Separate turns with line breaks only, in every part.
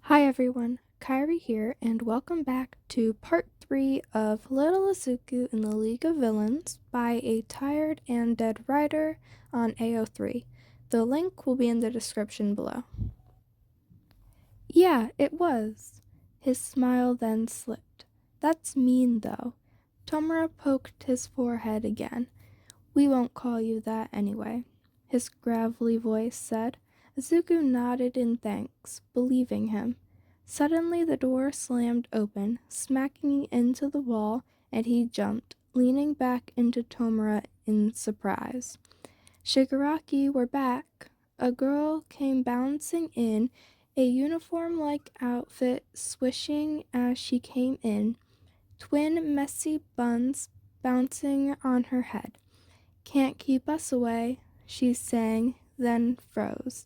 Hi everyone, Kairi here, and welcome back to part 3 of Little Izuku in the League of Villains by a tired and dead writer on AO3. The link will be in the description below. Yeah, it was. His smile then slipped. That's mean though. Tomura poked his forehead again. We won't call you that anyway, his gravelly voice said. Izuku nodded in thanks, believing him. Suddenly the door slammed open, smacking into the wall, and he jumped, leaning back into Tomura in surprise. Shigaraki, we're back. A girl came bouncing in, a uniform-like outfit swishing as she came in, twin messy buns bouncing on her head. Can't keep us away, she sang, then froze.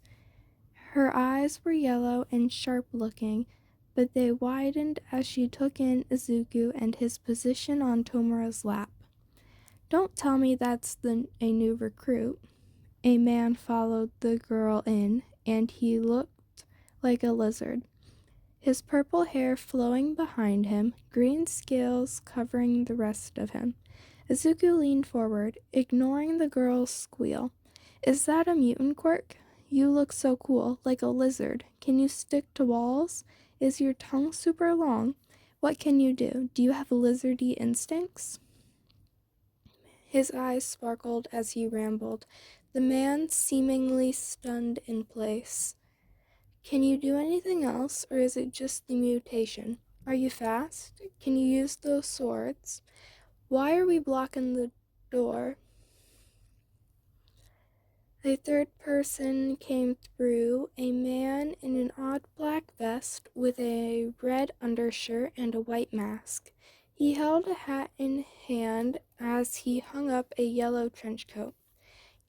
Her eyes were yellow and sharp-looking, but they widened as she took in Izuku and his position on Tomura's lap. Don't tell me that's a new recruit. A man followed the girl in, and he looked like a lizard. His purple hair flowing behind him, green scales covering the rest of him. Izuku leaned forward, ignoring the girl's squeal. Is that a mutant quirk? You look so cool, like a lizard. Can you stick to walls? Is your tongue super long? What can you do? Do you have lizardy instincts? His eyes sparkled as he rambled, the man seemingly stunned in place. Can you do anything else, or is it just the mutation? Are you fast? Can you use those swords? Why are we blocking the door? A third person came through, a man in an odd black vest with a red undershirt and a white mask. He held a hat in hand as he hung up a yellow trench coat.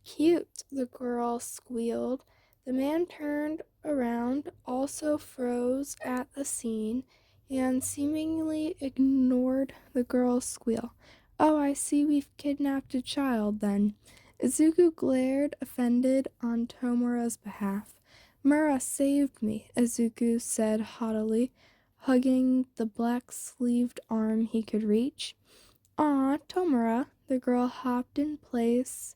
Cute, the girl squealed. The man turned around, also froze at the scene, and seemingly ignored the girl's squeal. Oh, I see we've kidnapped a child, then. Izuku glared, offended, on Tomura's behalf. Mura saved me, Izuku said haughtily, hugging the black-sleeved arm he could reach. Aw, Tomura, the girl hopped in place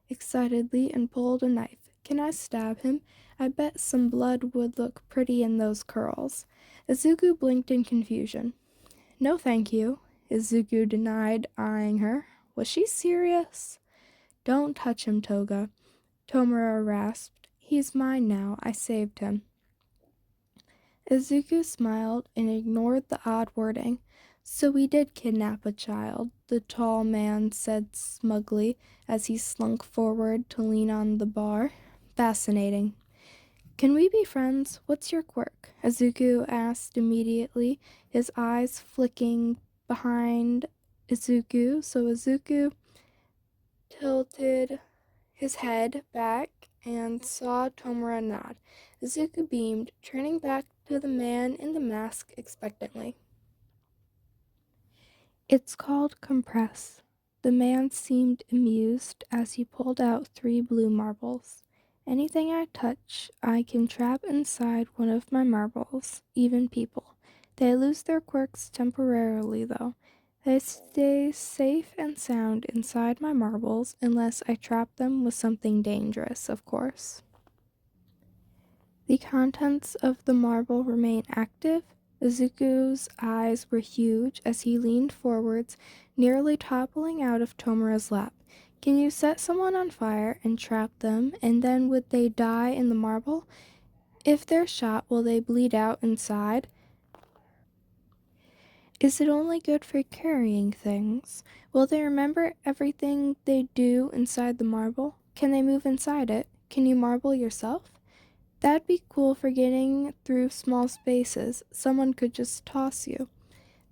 excitedly and pulled a knife. Can I stab him? I bet some blood would look pretty in those curls. Izuku blinked in confusion. No thank you, Izuku denied, eyeing her. Was she serious? Don't touch him, Toga, Tomura rasped. He's mine now. I saved him. Izuku smiled and ignored the odd wording. So we did kidnap a child, the tall man said smugly as he slunk forward to lean on the bar. Fascinating. Can we be friends? What's your quirk? Izuku asked immediately, his eyes flicking behind Izuku, so Izuku tilted his head back and saw Tomura nod. Izuku beamed, turning back to the man in the mask expectantly. It's called compress. The man seemed amused as he pulled out 3 blue marbles. Anything I touch, I can trap inside one of my marbles, even people. They lose their quirks temporarily, though. They stay safe and sound inside my marbles unless I trap them with something dangerous, of course. The contents of the marble remain active. Izuku's eyes were huge as he leaned forwards, nearly toppling out of Tomura's lap. Can you set someone on fire and trap them, and then would they die in the marble? If they're shot, will they bleed out inside? Is it only good for carrying things? Will they remember everything they do inside the marble? Can they move inside it? Can you marble yourself? That'd be cool for getting through small spaces. Someone could just toss you.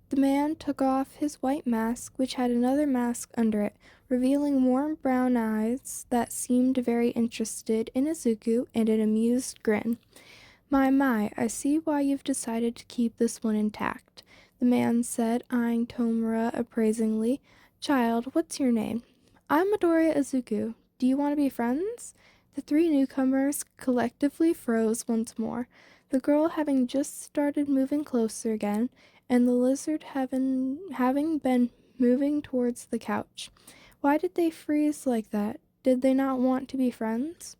The man took off his white mask, which had another mask under it, revealing warm brown eyes that seemed very interested in Izuku and an amused grin. My, I see why you've decided to keep this one intact, the man said, eyeing Tomura appraisingly. Child, what's your name? I'm Midoriya Izuku. Do you want to be friends? The three newcomers collectively froze once more, the girl having just started moving closer again, and the lizard having been moving towards the couch. Why did they freeze like that? Did they not want to be friends?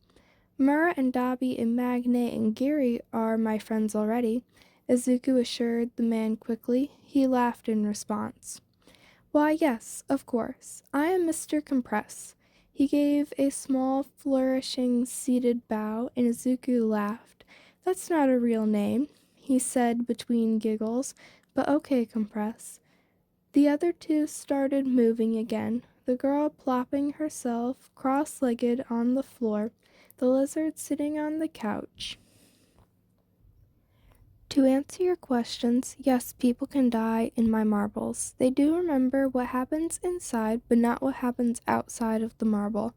Mura and Dabi and Magne and Gary are my friends already, Izuku assured the man quickly. He laughed in response. Why, yes, of course. I am Mr. Compress. He gave a small, flourishing, seated bow, and Izuku laughed. That's not a real name, he said between giggles, but okay, Compress. The other two started moving again, the girl plopping herself cross-legged on the floor, the lizard sitting on the couch. To answer your questions, yes, people can die in my marbles. They do remember what happens inside, but not what happens outside of the marble.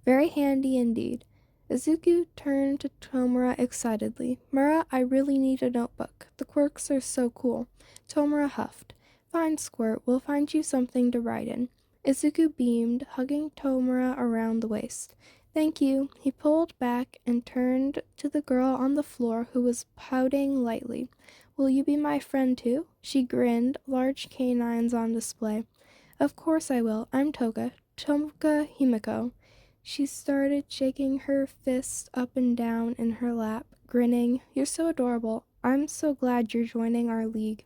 Very handy indeed. Izuku turned to Tomura excitedly. Mura, I really need a notebook. The quirks are so cool. Tomura huffed. Fine, Squirt, we'll find you something to write in. Izuku beamed, hugging Tomura around the waist. Thank you. He pulled back and turned to the girl on the floor who was pouting lightly. Will you be my friend too? She grinned, large canines on display. Of course I will. I'm Toga Himiko. She started shaking her fists up and down in her lap, grinning. You're so adorable. I'm so glad you're joining our league.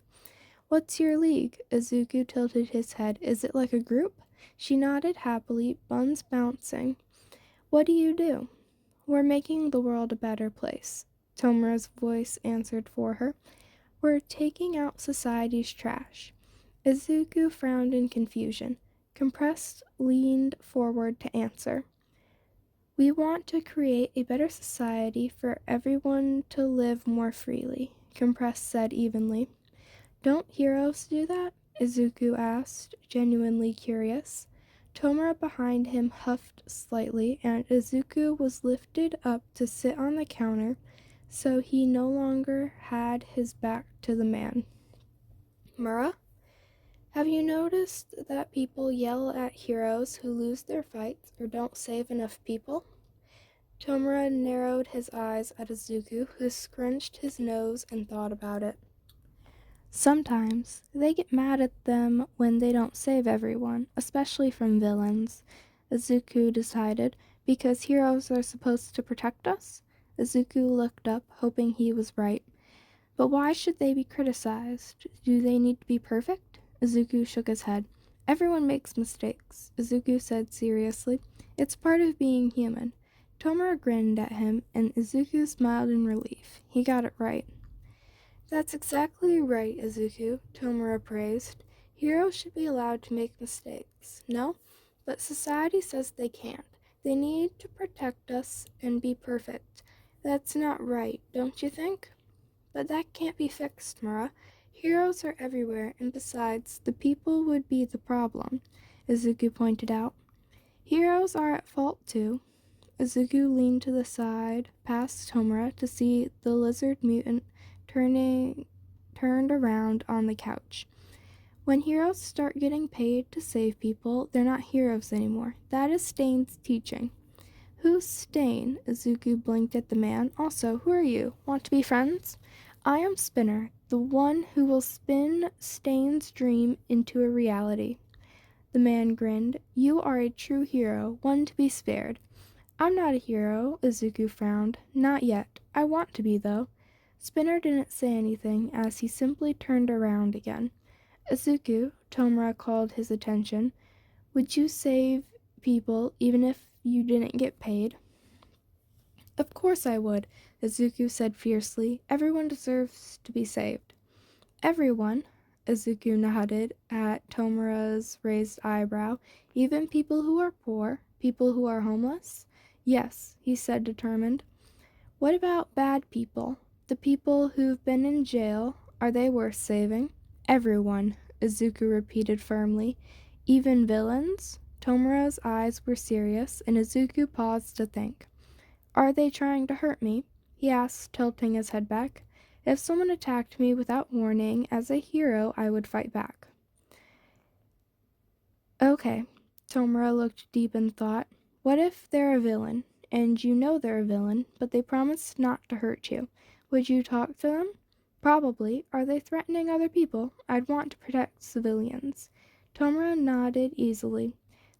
What's your league? Izuku tilted his head. Is it like a group? She nodded happily, buns bouncing. What do you do? We're making the world a better place, Tomura's voice answered for her. We're taking out society's trash. Izuku frowned in confusion. Compressed leaned forward to answer. We want to create a better society for everyone to live more freely, Compressed said evenly. Don't heroes do that? Izuku asked, genuinely curious. Tomura behind him huffed slightly, and Izuku was lifted up to sit on the counter, so he no longer had his back to the man. Mura, have you noticed that people yell at heroes who lose their fights or don't save enough people? Tomura narrowed his eyes at Izuku, who scrunched his nose and thought about it. Sometimes they get mad at them when they don't save everyone, especially from villains, Izuku decided, because heroes are supposed to protect us? Izuku looked up, hoping he was right. But why should they be criticized? Do they need to be perfect? Izuku shook his head. Everyone makes mistakes, Izuku said seriously. It's part of being human. Tomura grinned at him, and Izuku smiled in relief. He got it right. That's exactly right, Izuku, Tomura praised. Heroes should be allowed to make mistakes. No? But society says they can't. They need to protect us and be perfect. That's not right, don't you think? But that can't be fixed, Mura. Heroes are everywhere, and besides, the people would be the problem, Izuku pointed out. Heroes are at fault too. Izuku leaned to the side, past Tomura, to see the lizard mutant turned around on the couch. When heroes start getting paid to save people, they're not heroes anymore. That is Stain's teaching. Who's Stain? Izuku blinked at the man. Also, who are you? Want to be friends? I am Spinner, the one who will spin Stain's dream into a reality. The man grinned. You are a true hero, one to be spared. I'm not a hero, Izuku frowned. Not yet. I want to be, though. Spinner didn't say anything as he simply turned around again. Izuku, Tomura called his attention. Would you save people even if you didn't get paid? Of course I would, Izuku said fiercely. Everyone deserves to be saved. Everyone? Izuku nodded at Tomura's raised eyebrow. Even people who are poor? People who are homeless? Yes, he said determined. What about bad people? The people who've been in jail, are they worth saving? Everyone, Izuku repeated firmly. Even villains? Tomura's eyes were serious, and Izuku paused to think. Are they trying to hurt me? He asked, tilting his head back. If someone attacked me without warning, as a hero, I would fight back. Okay, Tomura looked deep in thought. What if they're a villain? and you know they're a villain, but they promise not to hurt you. Would you talk to them? Probably. Are they threatening other people? I'd want to protect civilians. Tomura nodded easily.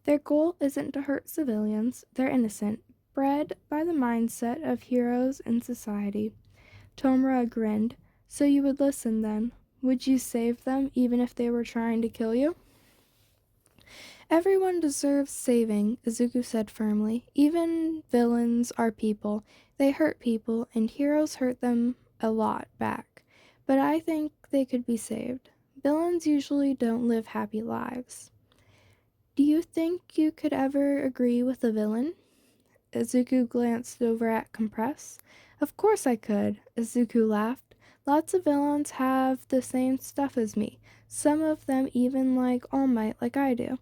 Their goal isn't to hurt civilians. They're innocent, bred by the mindset of heroes in society. Tomura grinned. So you would listen then? Would you save them even if they were trying to kill you? Everyone deserves saving, Izuku said firmly. Even villains are people. They hurt people, and heroes hurt them a lot back. But I think they could be saved. Villains usually don't live happy lives. Do you think you could ever agree with a villain? Izuku glanced over at Compress. Of course I could, Izuku laughed. Lots of villains have the same stuff as me. Some of them even like All Might like I do.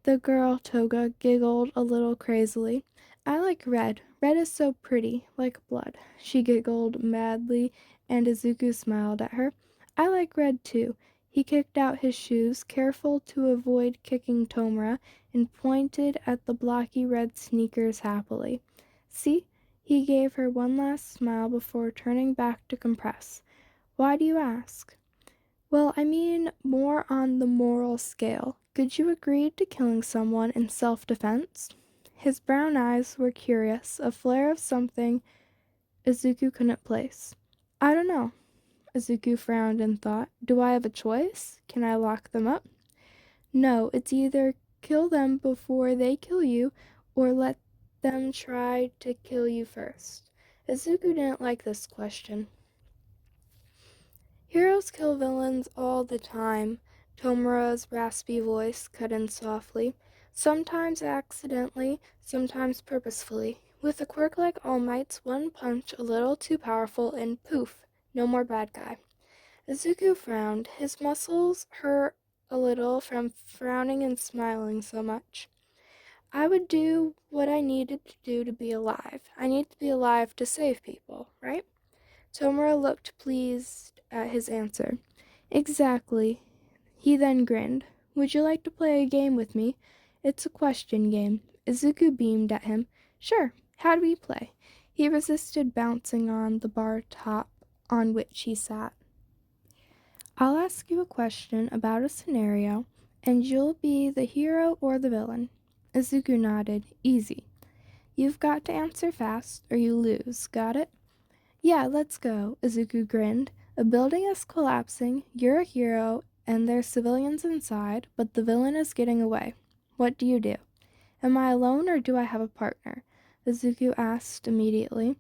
The girl, Toga, giggled a little crazily. I like red. Red is so pretty, like blood. She giggled madly, and Izuku smiled at her. I like red too. He kicked out his shoes, careful to avoid kicking Tomura, and pointed at the blocky red sneakers happily. See? He gave her one last smile before turning back to Compress. Why do you ask? Well, I mean more on the moral scale. Could you agree to killing someone in self-defense? His brown eyes were curious, a flare of something Izuku couldn't place. I don't know. Izuku frowned and thought. Do I have a choice? Can I lock them up? No, it's either kill them before they kill you, or let them try to kill you first. Izuku didn't like this question. Heroes kill villains all the time, Tomura's raspy voice cut in softly. Sometimes accidentally, sometimes purposefully. With a quirk like All Might's, one punch a little too powerful and poof, no more bad guy. Izuku frowned. His muscles hurt a little from frowning and smiling so much. I would do what I needed to do to be alive. I need to be alive to save people, right? Tomura looked pleased at his answer. Exactly. He then grinned. Would you like to play a game with me? It's a question game. Izuku beamed at him. Sure. How do we play? He resisted bouncing on the bar top on which he sat. I'll ask you a question about a scenario, and you'll be the hero or the villain. Izuku nodded. Easy. You've got to answer fast, or you lose. Got it? Yeah, let's go, Izuku grinned. A building is collapsing, you're a hero, and there's civilians inside, but the villain is getting away. What do you do? Am I alone or do I have a partner? Izuku asked immediately.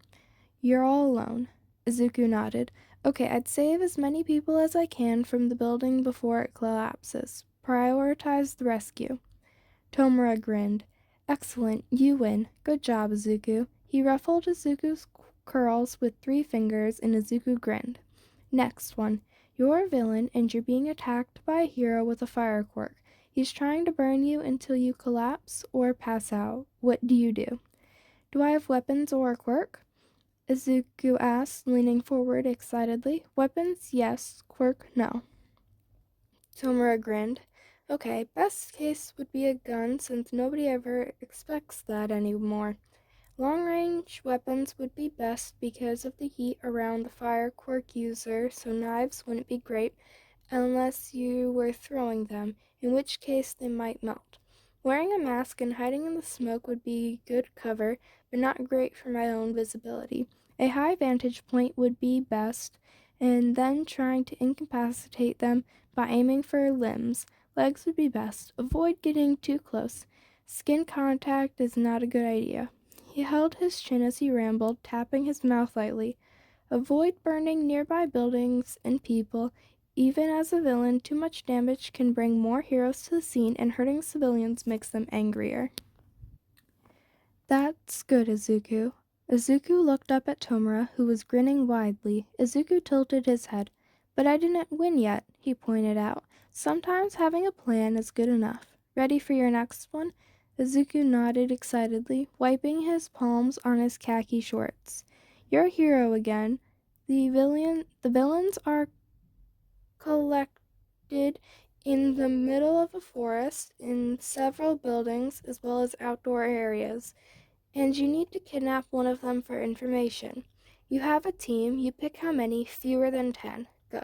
You're all alone. Izuku nodded. Okay, I'd save as many people as I can from the building before it collapses. Prioritize the rescue. Tomura grinned. Excellent, you win. Good job, Izuku. He ruffled Izuku's curls with 3 fingers, and Izuku grinned. Next one. You're a villain, and you're being attacked by a hero with a fire quirk. He's trying to burn you until you collapse or pass out. What do you do? Do I have weapons or a quirk? Izuku asked, leaning forward excitedly. Weapons, yes. Quirk, no. Tomura grinned. Okay, best case would be a gun, since nobody ever expects that anymore. Long-range weapons would be best because of the heat around the fire quirk user, so knives wouldn't be great unless you were throwing them, in which case they might melt. Wearing a mask and hiding in the smoke would be good cover, but not great for my own visibility. A high vantage point would be best, and then trying to incapacitate them by aiming for limbs. Legs would be best. Avoid getting too close. Skin contact is not a good idea. He held his chin as he rambled, tapping his mouth lightly. Avoid burning nearby buildings and people. Even as a villain, too much damage can bring more heroes to the scene, and hurting civilians makes them angrier. That's good, Izuku. Izuku looked up at Tomura, who was grinning widely. Izuku tilted his head. But I didn't win yet, he pointed out. Sometimes having a plan is good enough. Ready for your next one? Izuku nodded excitedly, wiping his palms on his khaki shorts. You're a hero again. The villains are collected in the middle of a forest, in several buildings, as well as outdoor areas. and you need to kidnap one of them for information. You have a team, you pick how many, fewer than 10. Go.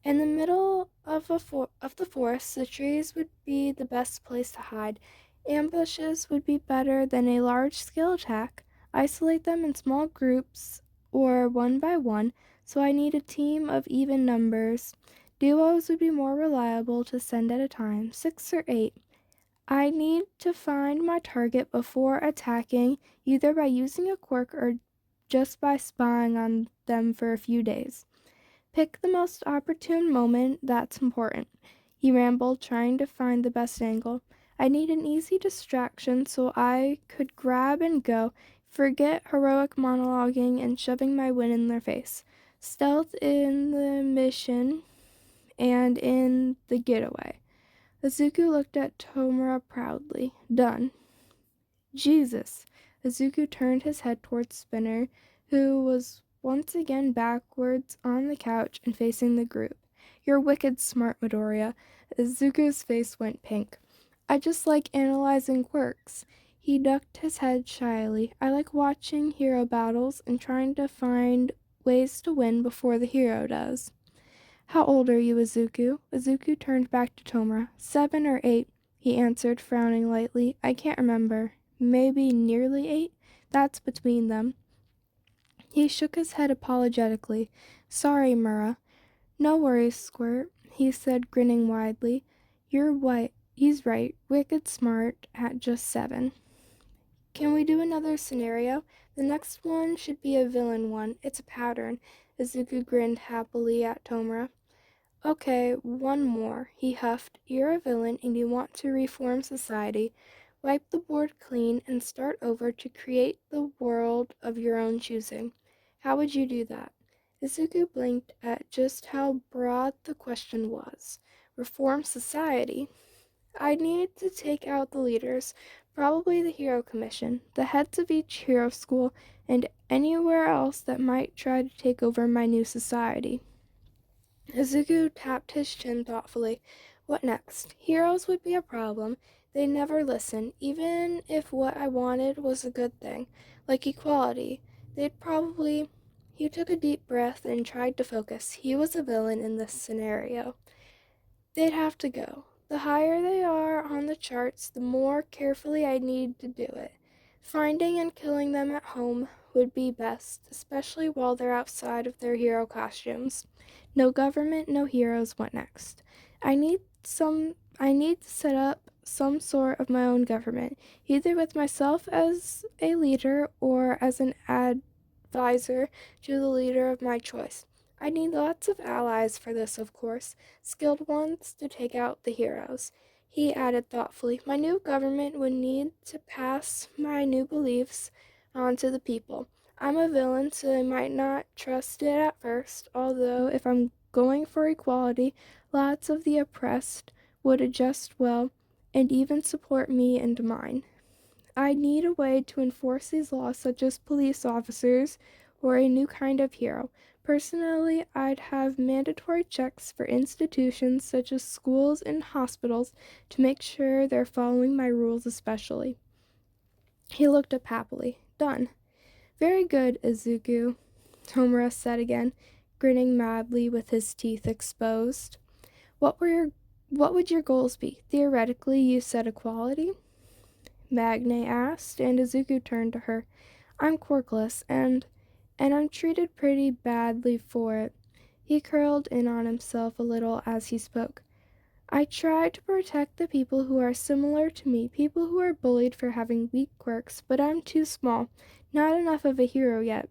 In the middle of the forest, the trees would be the best place to hide. Ambushes would be better than a large-scale attack. Isolate them in small groups or one by one, so I need a team of even numbers. Duos would be more reliable to send at a time, 6 or 8. I need to find my target before attacking, either by using a quirk or just by spying on them for a few days. Pick the most opportune moment, that's important. He rambled, trying to find the best angle. I need an easy distraction so I could grab and go, forget heroic monologuing and shoving my win in their face. Stealth in the mission and in the getaway. Izuku looked at Tomura proudly. Done. Jesus! Izuku turned his head towards Spinner, who was once again backwards on the couch and facing the group. You're wicked smart, Midoriya. Izuku's face went pink. I just like analyzing quirks. He ducked his head shyly. I like watching hero battles and trying to find ways to win before the hero does. How old are you, Izuku? Izuku turned back to Tomura. 7 or 8, he answered, frowning lightly. I can't remember. Maybe nearly 8? That's between them. He shook his head apologetically. Sorry, Mura. No worries, Squirt, he said, grinning widely. You're white. He's right. Wicked smart at just 7. Can we do another scenario? The next one should be a villain one. It's a pattern. Izuku grinned happily at Tomura. Okay, one more, he huffed. You're a villain and you want to reform society. Wipe the board clean and start over to create the world of your own choosing. How would you do that? Izuku blinked at just how broad the question was. Reform society? I'd need to take out the leaders, probably the Hero Commission, the heads of each hero school, and anywhere else that might try to take over my new society. Izuku tapped his chin thoughtfully. What next? Heroes would be a problem. They never listen, even if what I wanted was a good thing, like equality. They'd probably... He took a deep breath and tried to focus. He was a villain in this scenario. They'd have to go. The higher they are on the charts, the more carefully I need to do it. Finding and killing them at home would be best, especially while they're outside of their hero costumes. No government, no heroes. What next? I need to set up some sort of my own government, either with myself as a leader or as an advisor to the leader of my choice. I need lots of allies for this, of course, skilled ones to take out the heroes. He added thoughtfully, my new government would need to pass my new beliefs on to the people. I'm a villain, so they might not trust it at first, although if I'm going for equality, lots of the oppressed would adjust well and even support me and mine. I need a way to enforce these laws, such as police officers or a new kind of hero. Personally, I'd have mandatory checks for institutions such as schools and hospitals to make sure they're following my rules especially. He looked up happily. Done. Very good, Izuku, Tomura said again, grinning madly with his teeth exposed. What would your goals be? Theoretically, you said equality? Magne asked, and Izuku turned to her. I'm quirkless, and I'm treated pretty badly for it. He curled in on himself a little as he spoke. I try to protect the people who are similar to me, people who are bullied for having weak quirks, but I'm too small, not enough of a hero yet.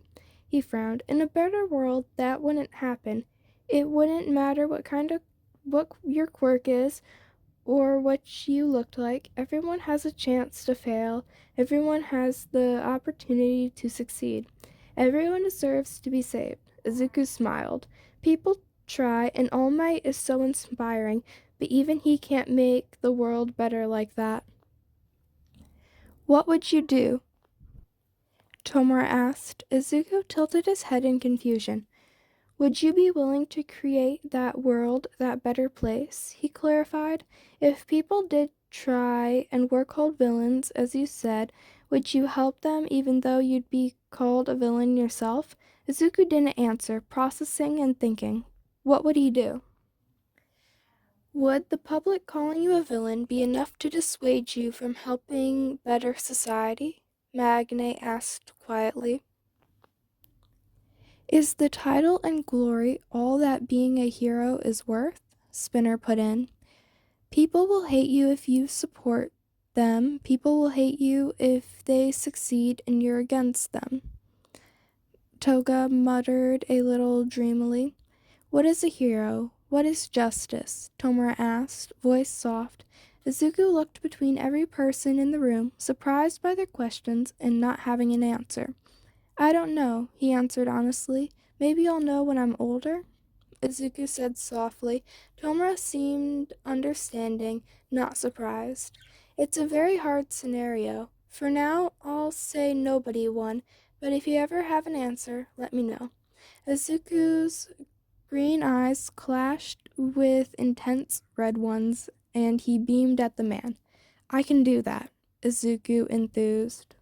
He frowned. In a better world, that wouldn't happen. It wouldn't matter what your quirk is, or what you looked like. Everyone has a chance to fail. Everyone has the opportunity to succeed. Everyone deserves to be saved. Izuku smiled. People try, and All Might is so inspiring, but even he can't make the world better like that. What would you do? Tomura asked. Izuku tilted his head in confusion. Would you be willing to create that world, that better place? He clarified. If people did try and were called villains, as you said, Would you help them even though you'd be called a villain yourself? Izuku didn't answer, processing and thinking. What would he do? Would the public calling you a villain be enough to dissuade you from helping better society? Magne asked quietly. Is the title and glory all that being a hero is worth? Spinner put in. People will hate you if you support them. People will hate you if they succeed and you're against them. Toga muttered a little dreamily. What is a hero? What is justice? Tomura asked, voice soft. Izuku looked between every person in the room, surprised by their questions and not having an answer. I don't know, he answered honestly. Maybe I'll know when I'm older. Izuku said softly. Tomura seemed understanding, not surprised. It's a very hard scenario. For now, I'll say nobody won, but if you ever have an answer, let me know. Izuku's green eyes clashed with intense red ones, and he beamed at the man. I can do that, Izuku enthused.